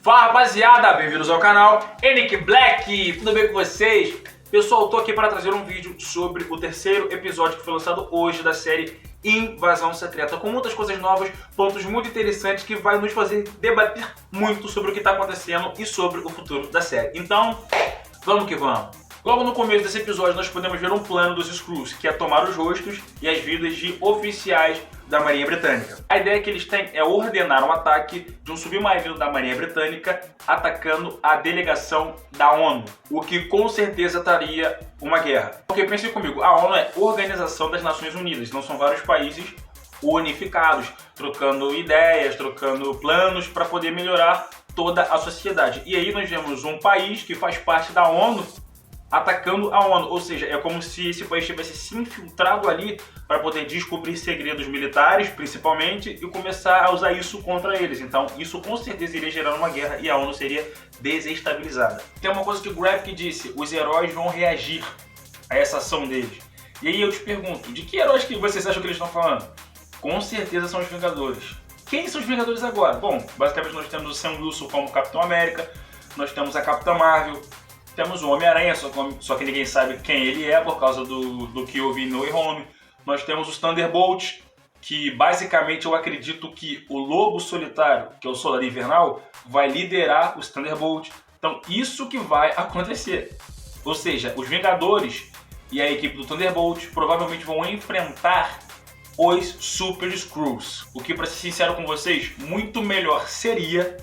Fala rapaziada, bem-vindos ao canal Nick Black, tudo bem com vocês? Pessoal, eu tô aqui para trazer um vídeo sobre o terceiro episódio que foi lançado hoje da série Invasão Secreta, com muitas coisas novas, pontos muito interessantes que vai nos fazer debater muito sobre o que está acontecendo e sobre o futuro da série. Então, vamos que vamos! Logo no começo desse episódio nós podemos ver um plano dos Skrulls, que é tomar os rostos e as vidas de oficiais da Marinha Britânica. A ideia que eles têm é ordenar um ataque de um submarino da Marinha Britânica atacando a delegação da ONU, o que com certeza traria uma guerra. Porque pensem comigo, a ONU é Organização das Nações Unidas, não são vários países unificados, trocando ideias, trocando planos para poder melhorar toda a sociedade. E aí nós vemos um país que faz parte da ONU atacando a ONU, ou seja, é como se esse país tivesse se infiltrado ali para poder descobrir segredos militares, principalmente, e começar a usar isso contra eles. Então, isso com certeza iria gerar uma guerra e a ONU seria desestabilizada. Tem uma coisa que o Graphic disse, os heróis vão reagir a essa ação deles. E aí eu te pergunto, de que heróis que vocês acham que eles estão falando? Com certeza são os Vingadores. Quem são os Vingadores agora? Bom, basicamente nós temos o Sam Wilson como Capitão América, nós temos a Capitã Marvel, temos o Homem-Aranha, só que ninguém sabe quem ele é por causa do que eu vi no No Way Home. Nós temos os Thunderbolts, que basicamente eu acredito que o Lobo Solitário, que é o Soldado Invernal, vai liderar os Thunderbolts. Então isso que vai acontecer. Ou seja, os Vingadores e a equipe do Thunderbolt provavelmente vão enfrentar os Super Skrulls. O que, para ser sincero com vocês, muito melhor seria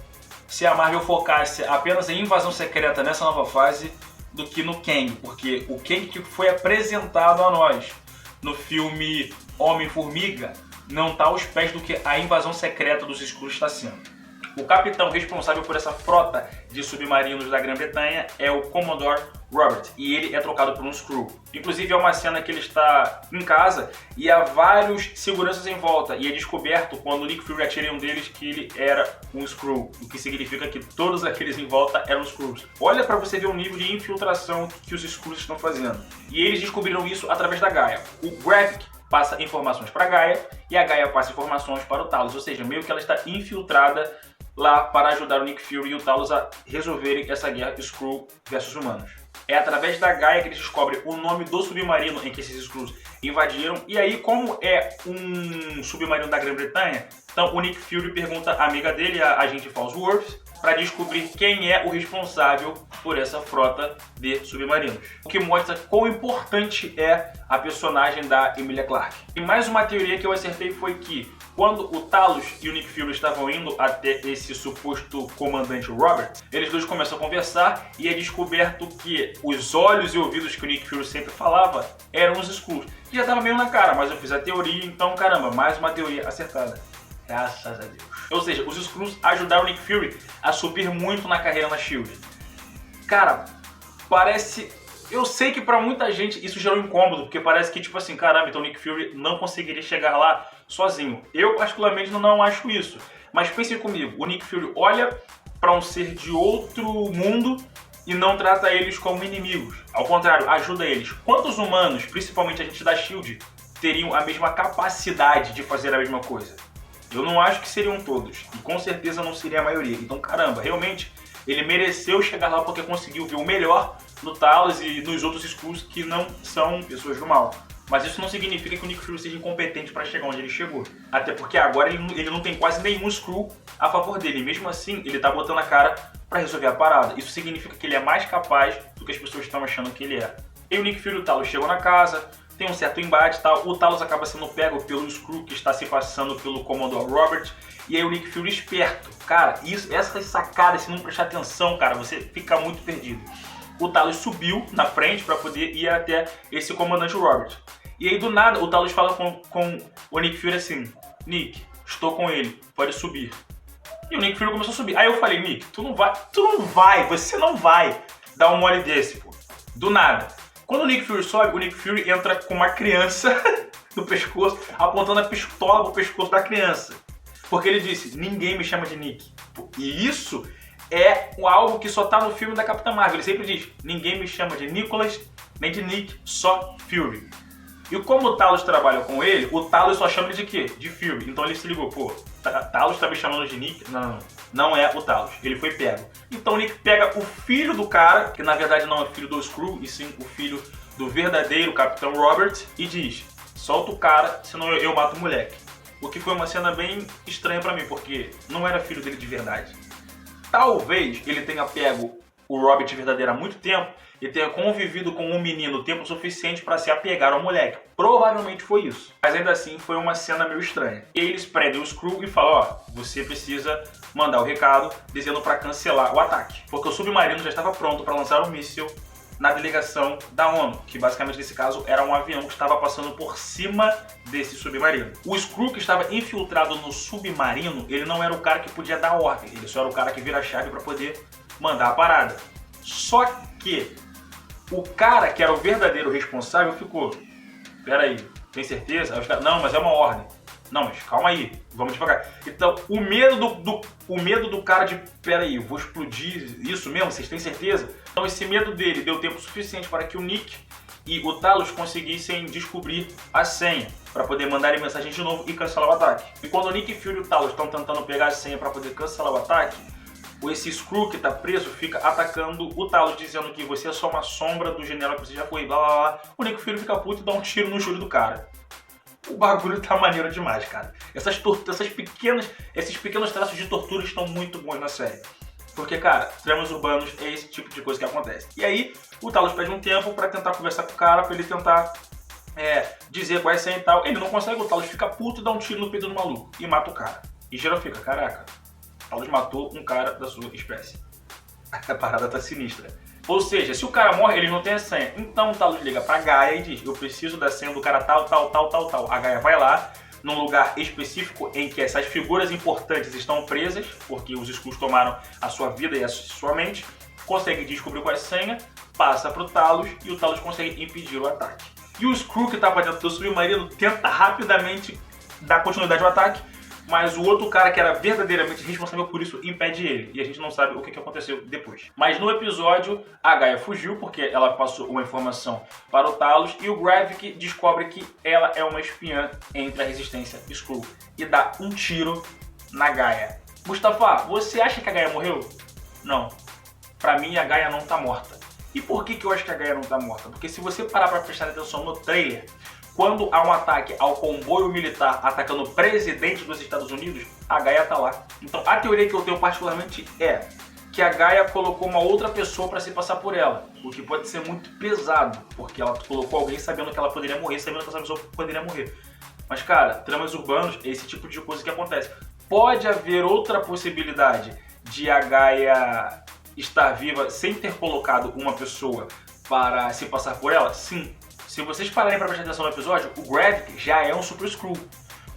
se a Marvel focasse apenas em Invasão Secreta nessa nova fase do que no Kang, porque o Kang que foi apresentado a nós no filme Homem-Formiga não está aos pés do que a Invasão Secreta dos Skrulls está sendo. O capitão responsável por essa frota de submarinos da Grã-Bretanha é o Commodore Robert, e ele é trocado por um Skrull. Inclusive é uma cena que ele está em casa e há vários seguranças em volta, e é descoberto quando o Nick Fury atira em um deles que ele era um Skrull, o que significa que todos aqueles em volta eram Skrulls. Olha para você ver o nível de infiltração que os Skrulls estão fazendo. E eles descobriram isso através da Gaia. O Graphic passa informações para a Gaia e a Gaia passa informações para o Talos, ou seja, meio que ela está infiltrada lá para ajudar o Nick Fury e o Talos a resolverem essa guerra Skrull versus humanos. É através da Gaia que eles descobrem o nome do submarino em que esses Skrulls invadiram. E aí, como é um submarino da Grã-Bretanha, então o Nick Fury pergunta à amiga dele, a agente Falsworth, para descobrir quem é o responsável por essa frota de submarinos. O que mostra quão importante é a personagem da Emilia Clarke. E mais uma teoria que eu acertei foi que quando o Talos e o Nick Fury estavam indo até esse suposto comandante Robert, eles dois começam a conversar e é descoberto que os olhos e ouvidos que o Nick Fury sempre falava eram os Skrulls. Que já estava meio na cara, mas eu fiz a teoria, então caramba, mais uma teoria acertada. Graças a Deus. Ou seja, os Skrulls ajudaram o Nick Fury a subir muito na carreira na SHIELD. Cara, parece... Eu sei que pra muita gente isso gerou incômodo, porque parece que, tipo assim, caramba, então o Nick Fury não conseguiria chegar lá sozinho. Eu, particularmente, não acho isso. Mas pensem comigo, o Nick Fury olha pra um ser de outro mundo e não trata eles como inimigos. Ao contrário, ajuda eles. Quantos humanos, principalmente a gente da SHIELD, teriam a mesma capacidade de fazer a mesma coisa? Eu não acho que seriam todos, e com certeza não seria a maioria. Então, caramba, realmente, ele mereceu chegar lá porque conseguiu ver o melhor no Talos e nos outros Skrulls que não são pessoas do mal. Mas isso não significa que o Nick Fury seja incompetente para chegar onde ele chegou. Até porque agora ele não tem quase nenhum Skrull a favor dele. E mesmo assim, ele tá botando a cara para resolver a parada. Isso significa que ele é mais capaz do que as pessoas estão achando que ele é. E o Nick Fury e o Talos chegam na casa, tem um certo embate e tal. O Talos acaba sendo pego pelo Skrull que está se passando pelo Commodore Robert. E aí o Nick Fury esperto. Cara, essas sacadas, se não prestar atenção, cara, você fica muito perdido. O Talos subiu na frente para poder ir até esse comandante Robert. E aí do nada o Talos fala com o Nick Fury assim: Nick, estou com ele, pode subir. E o Nick Fury começou a subir. Aí eu falei: Nick, você não vai dar um mole desse, pô. Do nada. Quando o Nick Fury sobe, o Nick Fury entra com uma criança no pescoço, apontando a pistola pro pescoço da criança. Porque ele disse: ninguém me chama de Nick. E isso é algo que só tá no filme da Capitã Marvel. Ele sempre diz: ninguém me chama de Nicholas, nem de Nick, só Fury. E como o Talos trabalha com ele, o Talos só chama ele de quê? De Fury. Então ele se ligou: pô, Talos tá me chamando de Nick? Não. não é o Talos. Ele foi pego. Então o Nick pega o filho do cara, que na verdade não é filho do Skrull, e sim o filho do verdadeiro Capitão Robert, e diz: solta o cara, senão eu mato o moleque. O que foi uma cena bem estranha pra mim, porque não era filho dele de verdade. Talvez ele tenha pego o Robert verdadeiro há muito tempo e tenha convivido com um menino o tempo suficiente para se apegar ao moleque. Provavelmente foi isso. Mas ainda assim foi uma cena meio estranha. E eles prendem o Skrull e falam: ó, você precisa mandar o recado dizendo para cancelar o ataque. Porque o submarino já estava pronto para lançar um míssil na delegação da ONU, que basicamente nesse caso era um avião que estava passando por cima desse submarino. O Skrull que estava infiltrado no submarino, ele não era o cara que podia dar ordem, ele só era o cara que vira a chave para poder mandar a parada. Só que o cara que era o verdadeiro responsável ficou: peraí, tem certeza? Aí os caras: não, mas é uma ordem. Não, mas calma aí, vamos devagar. Então, o medo do cara de: peraí, eu vou explodir isso mesmo, vocês têm certeza? Então esse medo dele deu tempo suficiente para que o Nick e o Talos conseguissem descobrir a senha para poder mandarem mensagem de novo e cancelar o ataque. E quando o Nick Fury e o Talos estão tentando pegar a senha para poder cancelar o ataque, esse Skrull que tá preso fica atacando o Talos, dizendo que você é só uma sombra do general que você já foi, blá blá blá. O Nick Fury fica puto e dá um tiro no joelho do cara. O bagulho tá maneiro demais, cara. Esses pequenos traços de tortura estão muito bons na série. Porque, cara, dramas urbanos é esse tipo de coisa que acontece. E aí, o Talos pede um tempo pra tentar conversar com o cara, pra ele tentar dizer qual é a senha e tal. Ele não consegue, o Talos fica puto e dá um tiro no peito do maluco. E mata o cara. E geral fica: caraca, o Talos matou um cara da sua espécie. A parada tá sinistra. Ou seja, se o cara morre, ele não tem a senha. Então o Talos liga pra Gaia e diz: eu preciso da senha do cara tal, tal, tal, tal, tal. A Gaia vai lá, num lugar específico em que essas figuras importantes estão presas, porque os Skrulls tomaram a sua vida e a sua mente, consegue descobrir qual é a senha, passa pro Talos e o Talos consegue impedir o ataque. E o Skrull que estava dentro do submarino tenta rapidamente dar continuidade ao ataque, mas o outro cara que era verdadeiramente responsável por isso impede ele. E a gente não sabe o que aconteceu depois. Mas no episódio, a Gaia fugiu porque ela passou uma informação para o Talos e o Gravik descobre que ela é uma espiã entre a resistência Skrull e dá um tiro na Gaia. Mustafa, você acha que a Gaia morreu? Não. Pra mim, a Gaia não tá morta. E por que eu acho que a Gaia não tá morta? Porque se você parar pra prestar atenção no trailer, quando há um ataque ao comboio militar atacando o presidente dos Estados Unidos, a Gaia tá lá. Então a teoria que eu tenho particularmente é que a Gaia colocou uma outra pessoa para se passar por ela, o que pode ser muito pesado, porque ela colocou alguém sabendo que ela poderia morrer, sabendo que essa pessoa poderia morrer. Mas cara, tramas urbanos é esse tipo de coisa que acontece. Pode haver outra possibilidade de a Gaia estar viva sem ter colocado uma pessoa para se passar por ela? Sim. Se vocês pararem para prestar atenção no episódio, o Gravik já é um Super Skrull.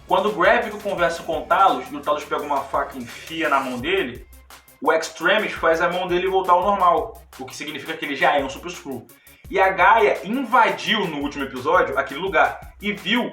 Quando o Gravik conversa com o Talos e o Talos pega uma faca e enfia na mão dele, o Extremis faz a mão dele voltar ao normal, o que significa que ele já é um Super Skrull. E a Gaia invadiu no último episódio aquele lugar e viu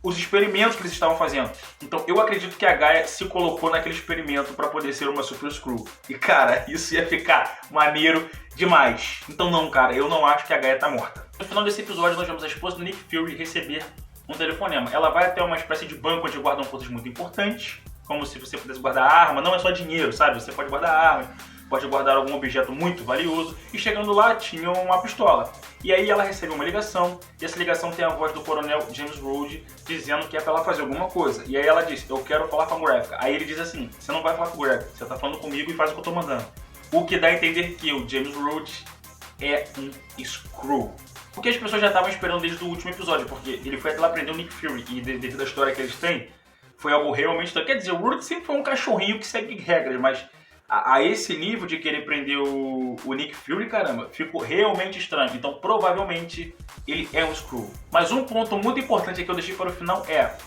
os experimentos que eles estavam fazendo. Então eu acredito que a Gaia se colocou naquele experimento para poder ser uma Super Skrull. E cara, isso ia ficar maneiro demais. Então não, cara, eu não acho que a Gaia tá morta. No final desse episódio nós vemos a esposa do Nick Fury receber um telefonema. Ela vai até uma espécie de banco onde guardam coisas muito importantes, como se você pudesse guardar arma, não é só dinheiro, sabe? Você pode guardar arma, pode guardar algum objeto muito valioso. E chegando lá tinha uma pistola. E aí ela recebe uma ligação, e essa ligação tem a voz do coronel James Rhodes dizendo que é pra ela fazer alguma coisa. E aí ela diz: eu quero falar com o Gravik. Aí ele diz assim: você não vai falar com o Gravik, você tá falando comigo e faz o que eu tô mandando. O que dá a entender que o James Rhodes é um Skrull. Porque as pessoas já estavam esperando desde o último episódio, porque ele foi até lá prender o Nick Fury, e devido à história que eles têm, foi algo realmente... Quer dizer, o Rhodes sempre foi um cachorrinho que segue regras, mas a esse nível de querer prender o Nick Fury, caramba, ficou realmente estranho. Então, provavelmente, ele é um Skrull. Mas um ponto muito importante que eu deixei para o final é: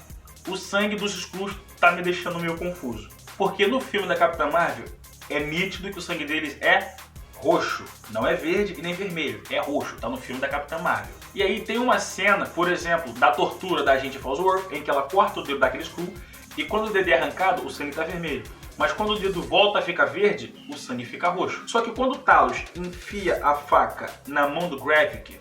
o sangue dos Skrulls tá me deixando meio confuso. Porque no filme da Capitã Marvel, é nítido que o sangue deles é roxo, não é verde e nem vermelho, é roxo, tá no filme da Capitã Marvel. E aí tem uma cena, por exemplo, da tortura da agente Falsworth, em que ela corta o dedo daquele Skrull, e quando o dedo é arrancado, o sangue tá vermelho. Mas quando o dedo volta a ficar verde, o sangue fica roxo. Só que quando o Talos enfia a faca na mão do Gravik,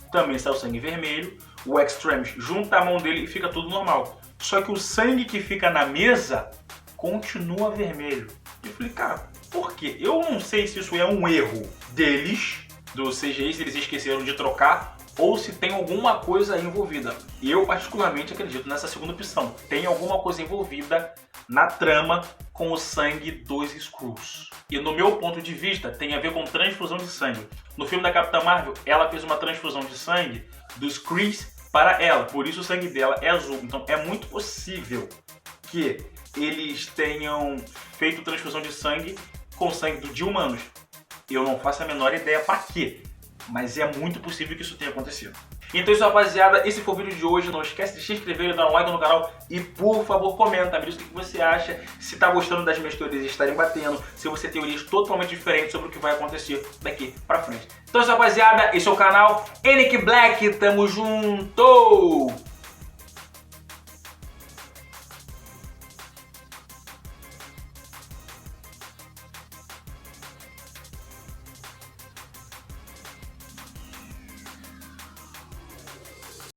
também sai o sangue vermelho, o Extremis junta a mão dele e fica tudo normal. Só que o sangue que fica na mesa continua vermelho. E eu falei, cara, por quê? Eu não sei se isso é um erro deles, dos CGIs, eles esqueceram de trocar, ou se tem alguma coisa envolvida. E eu particularmente acredito nessa segunda opção. Tem alguma coisa envolvida na trama com o sangue dos Skrulls. E no meu ponto de vista, tem a ver com transfusão de sangue. No filme da Capitã Marvel, ela fez uma transfusão de sangue dos Krees para ela. Por isso o sangue dela é azul. Então é muito possível que eles tenham feito transfusão de sangue com sangue de humanos. Eu não faço a menor ideia para quê, mas é muito possível que isso tenha acontecido. Então isso, rapaziada, esse foi o vídeo de hoje. Não esquece de se inscrever, dar um like no canal e, por favor, comenta, me diz o que você acha, se tá gostando das minhas teorias estarem batendo, se você tem teorias totalmente diferentes sobre o que vai acontecer daqui pra frente. Então isso, rapaziada, esse é o canal Enic Black, tamo junto!